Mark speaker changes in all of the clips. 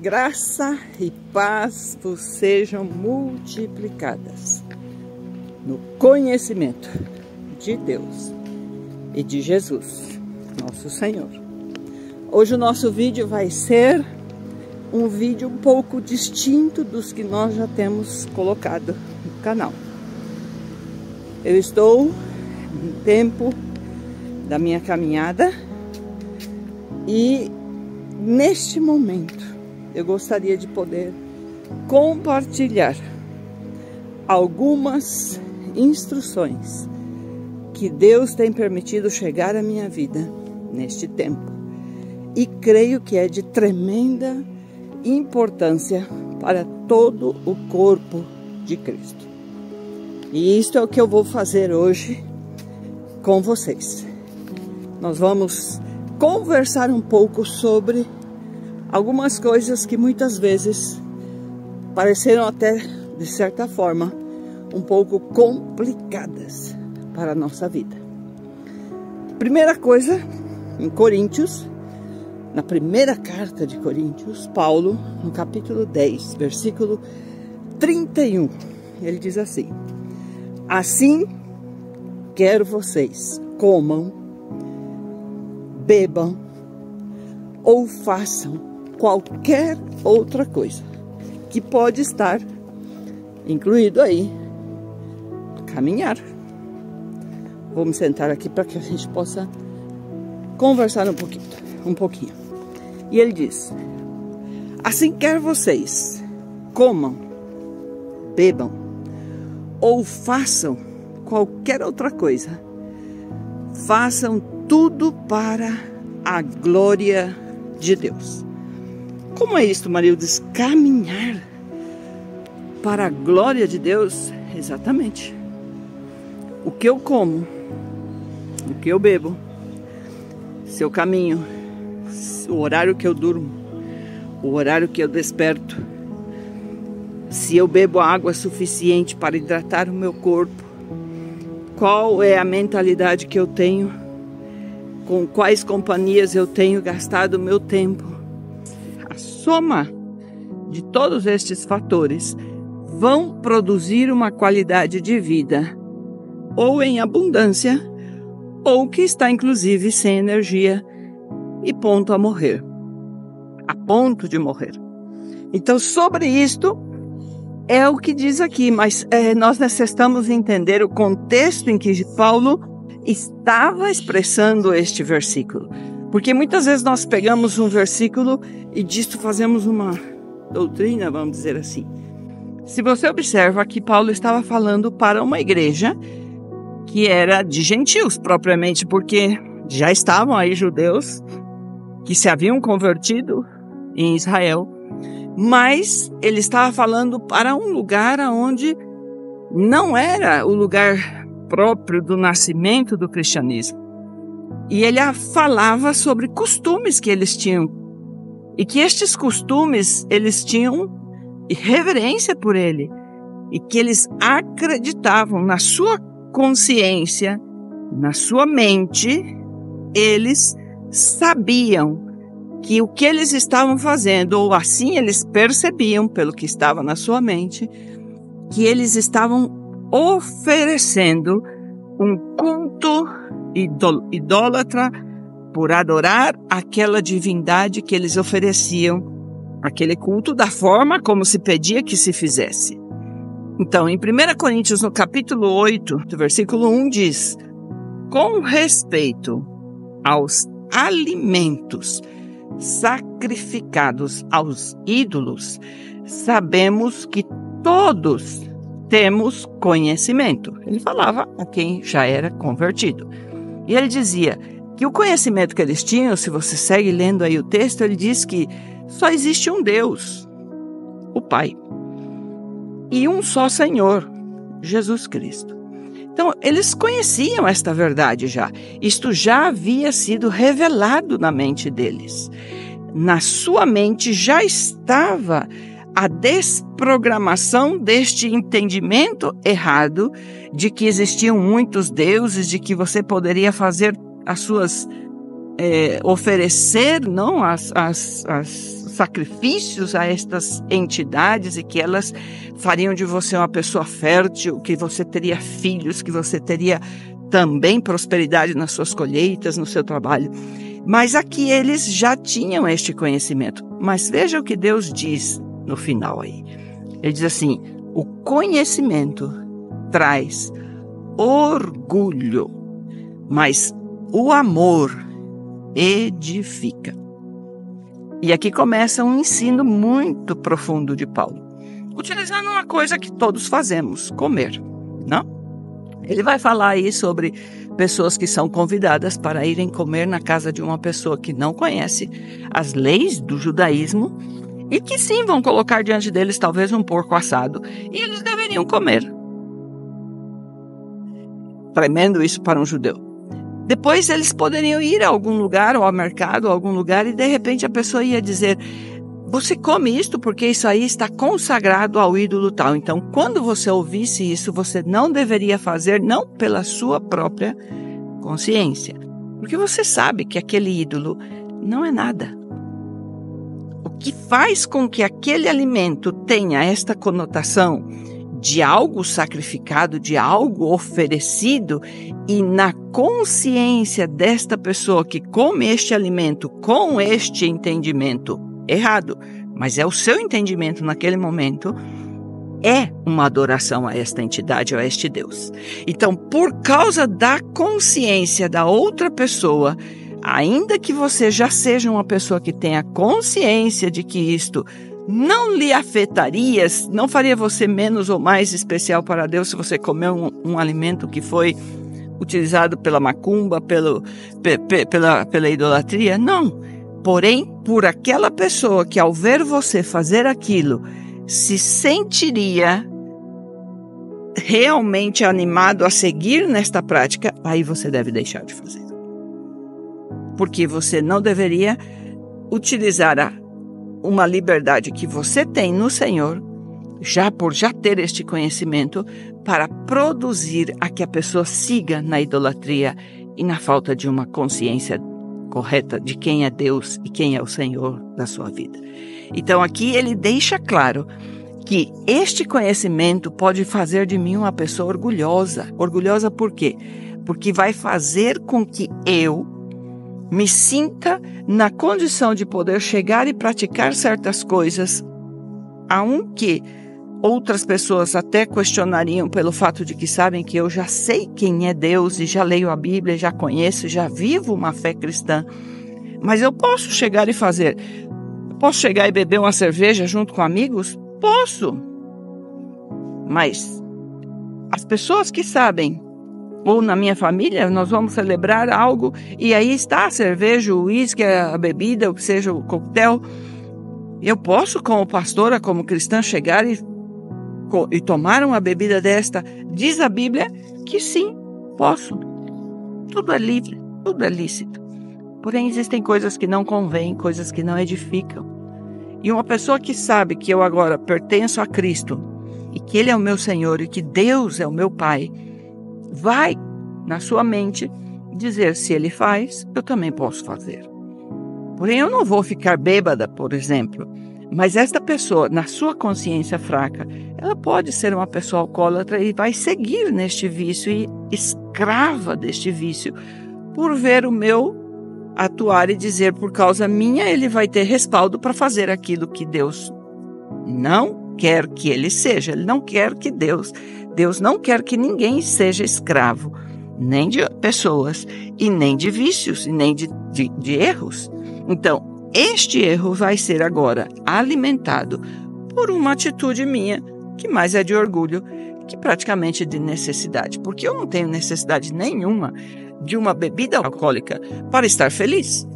Speaker 1: Graça e paz vos sejam multiplicadas no conhecimento de Deus e de Jesus, nosso Senhor. Hoje o nosso vídeo vai ser um vídeo um pouco distinto dos que nós já temos colocado no canal. Eu estou no tempo da minha caminhada e neste momento eu gostaria de poder compartilhar algumas instruções que Deus tem permitido chegar à minha vida neste tempo. E creio que é de tremenda importância para todo o corpo de Cristo. E isto é o que eu vou fazer hoje com vocês. Nós vamos conversar um pouco sobre algumas coisas que muitas vezes pareceram até, de certa forma, um pouco complicadas para a nossa vida. Primeira coisa, em Coríntios, na primeira carta de Coríntios, Paulo, no capítulo 10, versículo 31, ele diz assim: assim quero vocês comam, bebam ou façam qualquer outra coisa que pode estar incluído aí caminhar. Vamos sentar aqui para que a gente possa conversar um pouquinho. E ele diz: assim quer vocês comam, bebam ou façam qualquer outra coisa, façam tudo para a glória de Deus. Como é isto, Marildes? Caminhar para a glória de Deus? Exatamente. O que eu como, o que eu bebo, se eu caminho, o horário que eu durmo, o horário que eu desperto, se eu bebo água suficiente para hidratar o meu corpo, qual é a mentalidade que eu tenho, com quais companhias eu tenho gastado o meu tempo. A soma de todos estes fatores vão produzir uma qualidade de vida ou em abundância, ou que está inclusive sem energia e ponto a morrer, a ponto de morrer. Então, sobre isto é o que diz aqui, mas nós necessitamos entender o contexto em que Paulo estava expressando este versículo. Porque muitas vezes nós pegamos um versículo e disto fazemos uma doutrina, vamos dizer assim. Se você observa que Paulo estava falando para uma igreja que era de gentios propriamente, porque já estavam aí judeus que se haviam convertido em Israel, mas ele estava falando para um lugar onde não era o lugar próprio do nascimento do cristianismo. E ele falava sobre costumes que eles tinham. E que estes costumes, eles tinham reverência por ele. E que eles acreditavam na sua consciência, na sua mente, eles sabiam que o que eles estavam fazendo, ou assim eles percebiam pelo que estava na sua mente, que eles estavam oferecendo um culto idólatra por adorar aquela divindade que eles ofereciam, aquele culto da forma como se pedia que se fizesse. Então, em 1 Coríntios, no capítulo 8, do versículo 1, diz: com respeito aos alimentos sacrificados aos ídolos, sabemos que todos temos conhecimento. Ele falava a quem já era convertido. E ele dizia que o conhecimento que eles tinham, se você segue lendo aí o texto, ele diz que só existe um Deus, o Pai, e um só Senhor, Jesus Cristo. Então, eles conheciam esta verdade já. Isto já havia sido revelado na mente deles. Na sua mente já estava a desprogramação deste entendimento errado de que existiam muitos deuses, de que você poderia fazer as suas oferecer, não, sacrifícios a estas entidades e que elas fariam de você uma pessoa fértil, que você teria filhos, que você teria também prosperidade nas suas colheitas, no seu trabalho. Mas aqui eles já tinham este conhecimento. Mas veja o que Deus diz no final aí. Ele diz assim: o conhecimento traz orgulho, mas o amor edifica. E aqui começa um ensino muito profundo de Paulo, utilizando uma coisa que todos fazemos, comer, não? Ele vai falar aí sobre pessoas que são convidadas para irem comer na casa de uma pessoa que não conhece as leis do judaísmo e que sim vão colocar diante deles talvez um porco assado e eles deveriam comer. Tremendo isso para um judeu. Depois eles poderiam ir a algum lugar, ou ao mercado, ou a algum lugar, e de repente a pessoa ia dizer: você come isto porque isso aí está consagrado ao ídolo tal. Então, quando você ouvisse isso, você não deveria fazer, não pela sua própria consciência. Porque você sabe que aquele ídolo não é nada. O que faz com que aquele alimento tenha esta conotação de algo sacrificado, de algo oferecido, e na consciência desta pessoa que come este alimento com este entendimento errado, mas é o seu entendimento naquele momento, é uma adoração a esta entidade ou a este Deus. Então, por causa da consciência da outra pessoa, ainda que você já seja uma pessoa que tenha consciência de que isto não lhe afetaria, não faria você menos ou mais especial para Deus se você comer um alimento que foi utilizado pela macumba, pela idolatria, não. Porém, por aquela pessoa que ao ver você fazer aquilo, se sentiria realmente animado a seguir nesta prática, aí você deve deixar de fazer. Porque você não deveria utilizar uma liberdade que você tem no Senhor, por já ter este conhecimento, para produzir a que a pessoa siga na idolatria e na falta de uma consciência correta de quem é Deus e quem é o Senhor da sua vida. Então aqui ele deixa claro que este conhecimento pode fazer de mim uma pessoa orgulhosa. Orgulhosa por quê? Porque vai fazer com que eu me sinta na condição de poder chegar e praticar certas coisas, aunque outras pessoas até questionariam pelo fato de que sabem que eu já sei quem é Deus e já leio a Bíblia, já conheço, já vivo uma fé cristã. Mas eu posso chegar e fazer. Posso chegar e beber uma cerveja junto com amigos? Posso. Mas as pessoas que sabem, ou na minha família, nós vamos celebrar algo e aí está a cerveja, o uísque, a bebida, o que seja, o coquetel. Eu posso, como pastora, como cristã, chegar e tomar uma bebida desta? Diz a Bíblia que sim, posso. Tudo é livre, tudo é lícito. Porém, existem coisas que não convêm, coisas que não edificam. E uma pessoa que sabe que eu agora pertenço a Cristo e que Ele é o meu Senhor e que Deus é o meu Pai, vai, na sua mente, dizer: se Ele faz, eu também posso fazer. Porém, eu não vou ficar bêbada, por exemplo. Mas esta pessoa, na sua consciência fraca, ela pode ser uma pessoa alcoólatra e vai seguir neste vício e escrava deste vício, por ver o meu atuar e dizer: por causa minha, ele vai ter respaldo para fazer aquilo que Deus não quer que ele seja. Ele não quer que Deus não quer que ninguém seja escravo, nem de pessoas, e nem de vícios, e nem de erros. Então, este erro vai ser agora alimentado por uma atitude minha, que mais é de orgulho que praticamente de necessidade. Porque eu não tenho necessidade nenhuma de uma bebida alcoólica para estar feliz.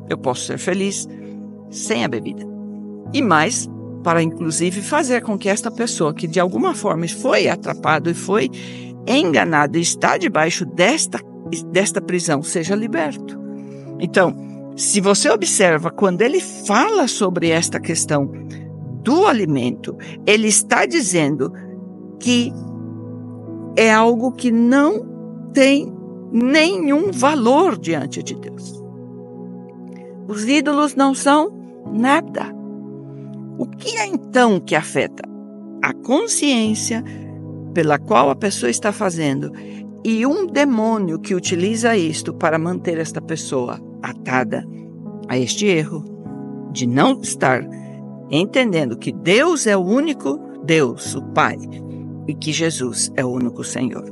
Speaker 1: Eu posso ser feliz sem a bebida. E mais, para inclusive fazer com que esta pessoa que de alguma forma foi atrapado e foi enganado e está debaixo desta prisão seja liberto. Então, se você observa, quando ele fala sobre esta questão do alimento, ele está dizendo que é algo que não tem nenhum valor diante de Deus. Os ídolos não são nada. O que é então que afeta? A consciência pela qual a pessoa está fazendo e um demônio que utiliza isto para manter esta pessoa atada a este erro de não estar entendendo que Deus é o único Deus, o Pai, e que Jesus é o único Senhor.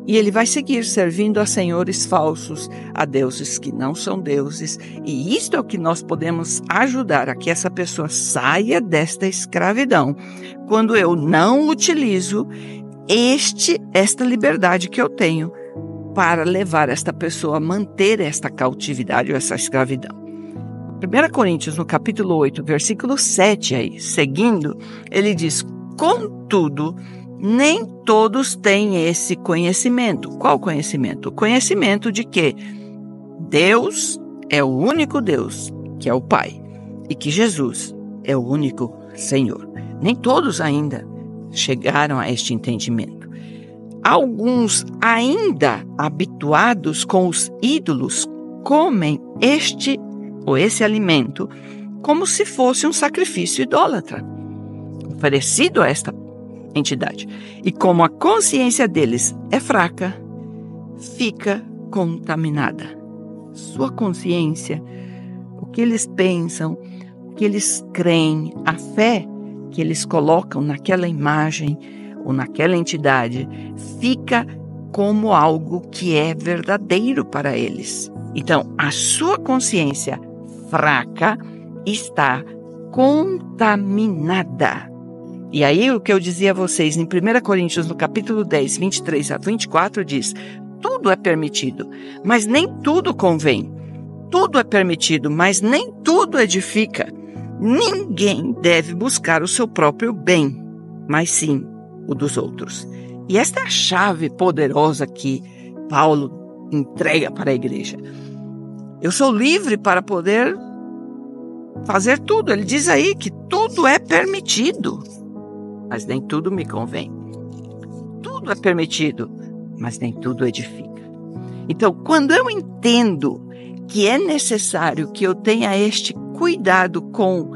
Speaker 1: E ele vai seguir servindo a senhores falsos, a deuses que não são deuses. E isto é o que nós podemos ajudar a que essa pessoa saia desta escravidão, quando eu não utilizo esta liberdade que eu tenho para levar esta pessoa a manter esta cautividade ou essa escravidão. 1 Coríntios, no capítulo 8, versículo 7, aí, seguindo, ele diz: contudo, nem todos têm esse conhecimento. Qual conhecimento? O conhecimento de que Deus é o único Deus, que é o Pai, e que Jesus é o único Senhor. Nem todos ainda chegaram a este entendimento. Alguns, ainda habituados com os ídolos, comem esse alimento como se fosse um sacrifício idólatra, oferecido a esta entidade. E como a consciência deles é fraca, fica contaminada. Sua consciência, o que eles pensam, o que eles creem, a fé que eles colocam naquela imagem ou naquela entidade, fica como algo que é verdadeiro para eles. Então, a sua consciência fraca está contaminada. E aí o que eu dizia a vocês em 1 Coríntios, no capítulo 10, 23 a 24, diz: tudo é permitido, mas nem tudo convém. Tudo é permitido, mas nem tudo edifica. Ninguém deve buscar o seu próprio bem, mas sim o dos outros. E esta é a chave poderosa que Paulo entrega para a igreja. Eu sou livre para poder fazer tudo. Ele diz aí que tudo é permitido, mas nem tudo me convém. Tudo é permitido, mas nem tudo edifica. Então, quando eu entendo que é necessário que eu tenha este cuidado com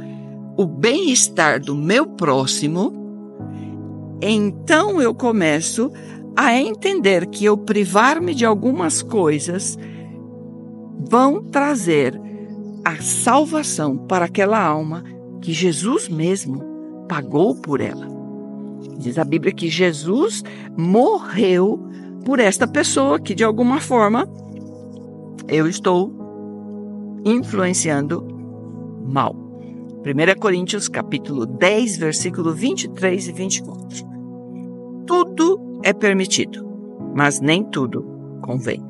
Speaker 1: o bem-estar do meu próximo, então eu começo a entender que eu privar-me de algumas coisas vão trazer a salvação para aquela alma que Jesus mesmo pagou por ela. Diz a Bíblia que Jesus morreu por esta pessoa que, de alguma forma, eu estou influenciando mal. 1 Coríntios, capítulo 10, versículo 23 e 24. Tudo é permitido, mas nem tudo convém.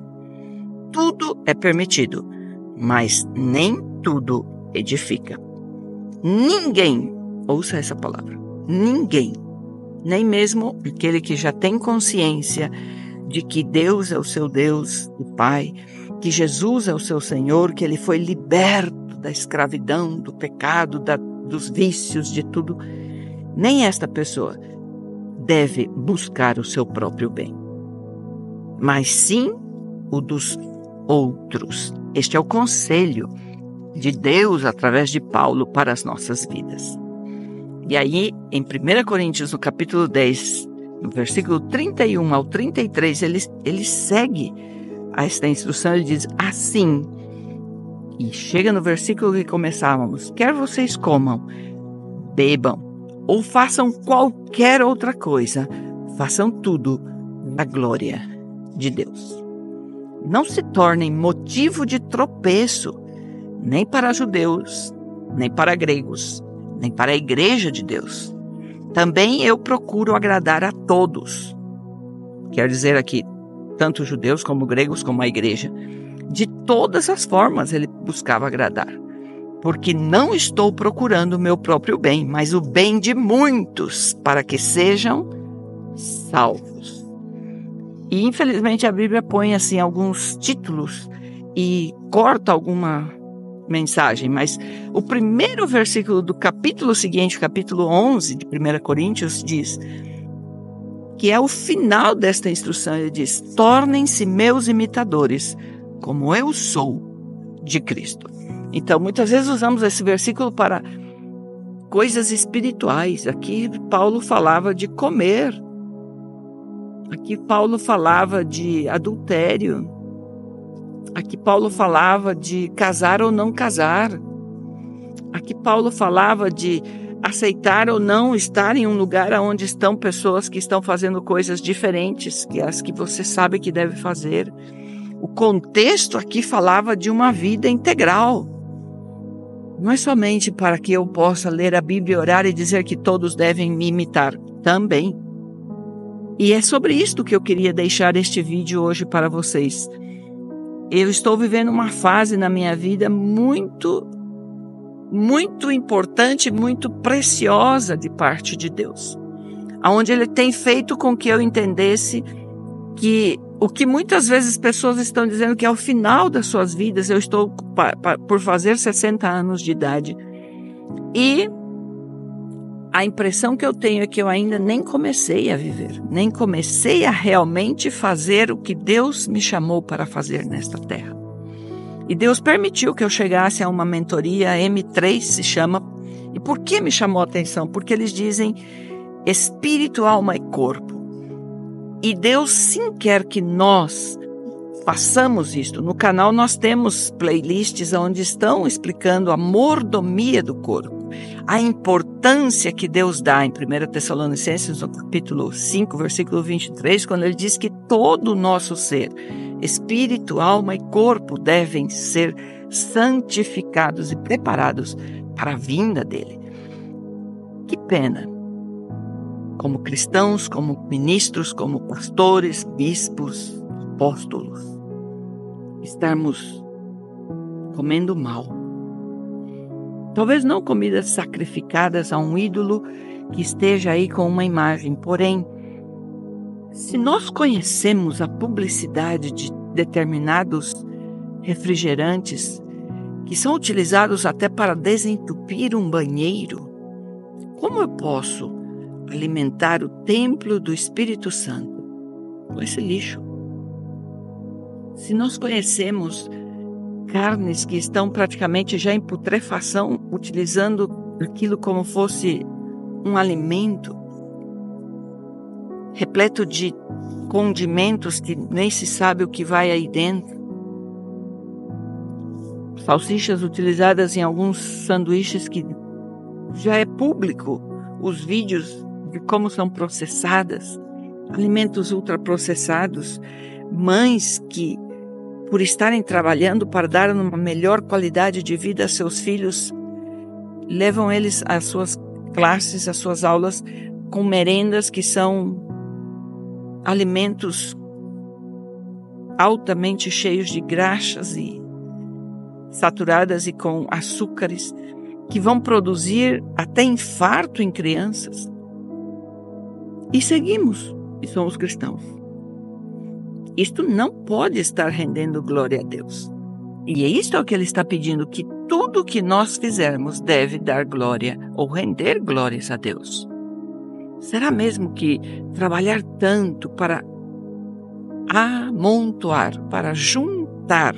Speaker 1: Tudo é permitido, mas nem tudo edifica. Ninguém, ouça essa palavra, ninguém, nem mesmo aquele que já tem consciência de que Deus é o seu Deus e Pai, que Jesus é o seu Senhor, que ele foi liberto da escravidão, do pecado, dos vícios, de tudo, nem esta pessoa deve buscar o seu próprio bem, mas sim o dos outros. Este é o conselho de Deus através de Paulo para as nossas vidas. E aí, em 1 Coríntios, no capítulo 10, no versículo 31 ao 33, ele segue esta instrução, ele diz assim, e chega no versículo que começávamos: quer vocês comam, bebam, ou façam qualquer outra coisa, façam tudo na glória de Deus. Não se tornem motivo de tropeço, nem para judeus, nem para gregos, nem para a igreja de Deus. Também eu procuro agradar a todos. Quer dizer aqui, tanto judeus como gregos, como a igreja. De todas as formas ele buscava agradar. Porque não estou procurando o meu próprio bem, mas o bem de muitos, para que sejam salvos. E infelizmente a Bíblia põe assim alguns títulos e corta alguma mensagem, mas o primeiro versículo do capítulo seguinte, capítulo 11 de 1 Coríntios, diz que é o final desta instrução. Ele diz: tornem-se meus imitadores, como eu sou de Cristo. Então, muitas vezes usamos esse versículo para coisas espirituais. Aqui Paulo falava de comer. Aqui Paulo falava de adultério. Aqui Paulo falava de casar ou não casar. Aqui Paulo falava de aceitar ou não estar em um lugar onde estão pessoas que estão fazendo coisas diferentes que as que você sabe que deve fazer. O contexto aqui falava de uma vida integral. Não é somente para que eu possa ler a Bíblia, orar e dizer que todos devem me imitar. Também. E é sobre isto que eu queria deixar este vídeo hoje para vocês. Eu estou vivendo uma fase na minha vida muito importante, muito preciosa de parte de Deus. Onde Ele tem feito com que eu entendesse que o que muitas vezes pessoas estão dizendo que é o final das suas vidas, eu estou por fazer 60 anos de idade. E a impressão que eu tenho é que eu ainda nem comecei a viver, nem comecei a realmente fazer o que Deus me chamou para fazer nesta terra. E Deus permitiu que eu chegasse a uma mentoria, M3 se chama. E por que me chamou a atenção? Porque eles dizem espírito, alma e corpo. E Deus sim quer que nós façamos isto. No canal nós temos playlists onde estão explicando a mordomia do corpo, a importância que Deus dá em 1 Tessalonicenses, no capítulo 5, versículo 23, quando ele diz que todo o nosso ser, espírito, alma e corpo, devem ser santificados e preparados para a vinda dele. Que pena! Como cristãos, como ministros, como pastores, bispos, apóstolos, estarmos comendo mal. Talvez não comidas sacrificadas a um ídolo que esteja aí com uma imagem, porém, se nós conhecemos a publicidade de determinados refrigerantes que são utilizados até para desentupir um banheiro, como eu posso alimentar o templo do Espírito Santo com esse lixo? Se nós conhecemos carnes que estão praticamente já em putrefação, utilizando aquilo como fosse um alimento, repleto de condimentos que nem se sabe o que vai aí dentro, salsichas utilizadas em alguns sanduíches que já é público, os vídeos de como são processadas, alimentos ultraprocessados, mães que, por estarem trabalhando para dar uma melhor qualidade de vida a seus filhos, levam eles às suas classes, às suas aulas, com merendas que são alimentos altamente cheios de graxas e saturadas e com açúcares, que vão produzir até infarto em crianças. E seguimos, e somos cristãos. Isto não pode estar rendendo glória a Deus. E é isto o que ele está pedindo, que tudo que nós fizermos deve dar glória ou render glórias a Deus. Será mesmo que trabalhar tanto para amontoar, para juntar,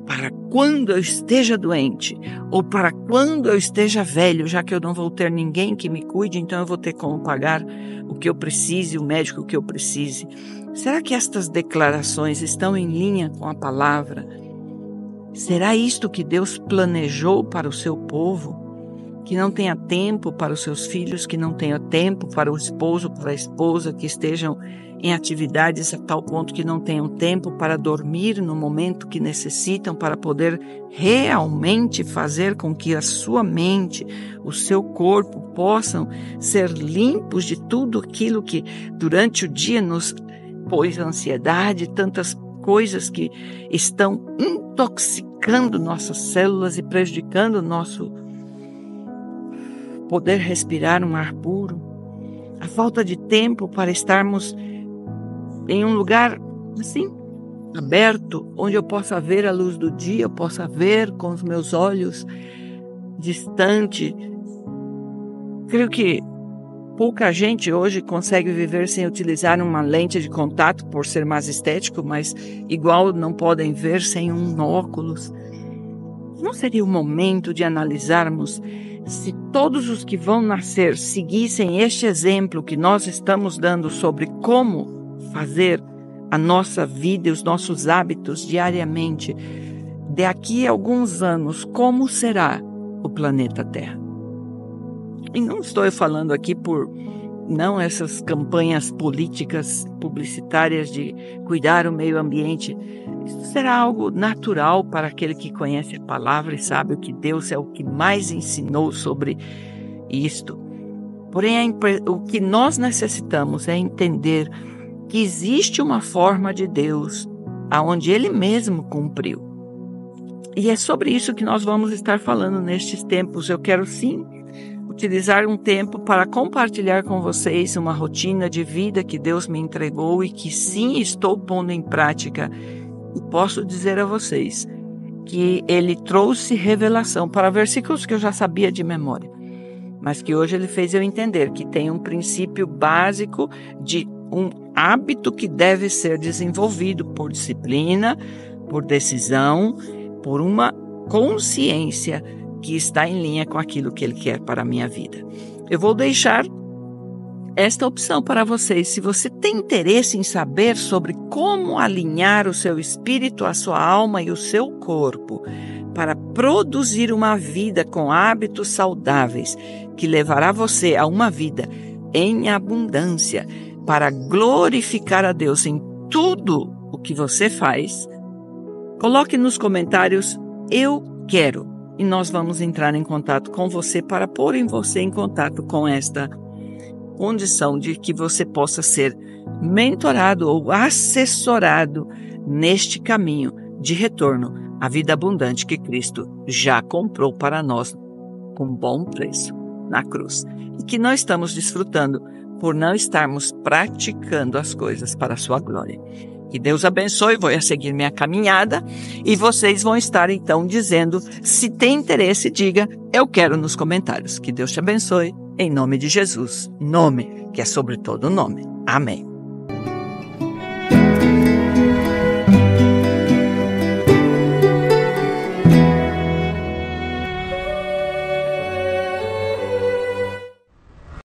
Speaker 1: para quando eu esteja doente, ou para quando eu esteja velho, já que eu não vou ter ninguém que me cuide, então eu vou ter como pagar o que eu precise, o médico que eu precise. Será que estas declarações estão em linha com a palavra? Será isto que Deus planejou para o seu povo? Que não tenha tempo para os seus filhos, que não tenha tempo para o esposo, para a esposa, que estejam em atividades a tal ponto que não tenham tempo para dormir no momento que necessitam, para poder realmente fazer com que a sua mente, o seu corpo possam ser limpos de tudo aquilo que durante o dia nos pôs ansiedade, tantas coisas que estão intoxicando nossas células e prejudicando o nosso poder respirar um ar puro. A falta de tempo para estarmos em um lugar assim, aberto, onde eu possa ver a luz do dia, eu possa ver com os meus olhos distante. Creio que pouca gente hoje consegue viver sem utilizar uma lente de contato por ser mais estético, mas igual não podem ver sem um óculos. não seria o momento de analisarmos se todos os que vão nascer seguissem este exemplo que nós estamos dando sobre como fazer a nossa vida e os nossos hábitos diariamente? Daqui a alguns anos, como será o planeta Terra? E não estou falando aqui por não essas campanhas políticas publicitárias de cuidar o meio ambiente. Isso será algo natural para aquele que conhece a palavra e sabe o que Deus é o que mais ensinou sobre isto. Porém, o que nós necessitamos é entender que existe uma forma de Deus aonde Ele mesmo cumpriu. E é sobre isso que nós vamos estar falando nestes tempos. Eu quero sim utilizar um tempo para compartilhar com vocês uma rotina de vida que Deus me entregou e que sim estou pondo em prática. E posso dizer a vocês que Ele trouxe revelação para versículos que eu já sabia de memória, mas que hoje Ele fez eu entender que tem um princípio básico de um hábito que deve ser desenvolvido por disciplina, por decisão, por uma consciência que está em linha com aquilo que Ele quer para a minha vida. Eu vou deixar esta opção para vocês. Se você tem interesse em saber sobre como alinhar o seu espírito, a sua alma e o seu corpo para produzir uma vida com hábitos saudáveis que levará você a uma vida em abundância, para glorificar a Deus em tudo o que você faz, coloque nos comentários "eu quero", e nós vamos entrar em contato com você para pôr você em contato com esta condição de que você possa ser mentorado ou assessorado neste caminho de retorno à vida abundante que Cristo já comprou para nós com bom preço na cruz, e que nós estamos desfrutando por não estarmos praticando as coisas para a sua glória. Que Deus abençoe, vou seguir minha caminhada e vocês vão estar então dizendo, se tem interesse, diga "eu quero" nos comentários. Que Deus te abençoe, em nome de Jesus, nome que é sobre todo nome. Amém.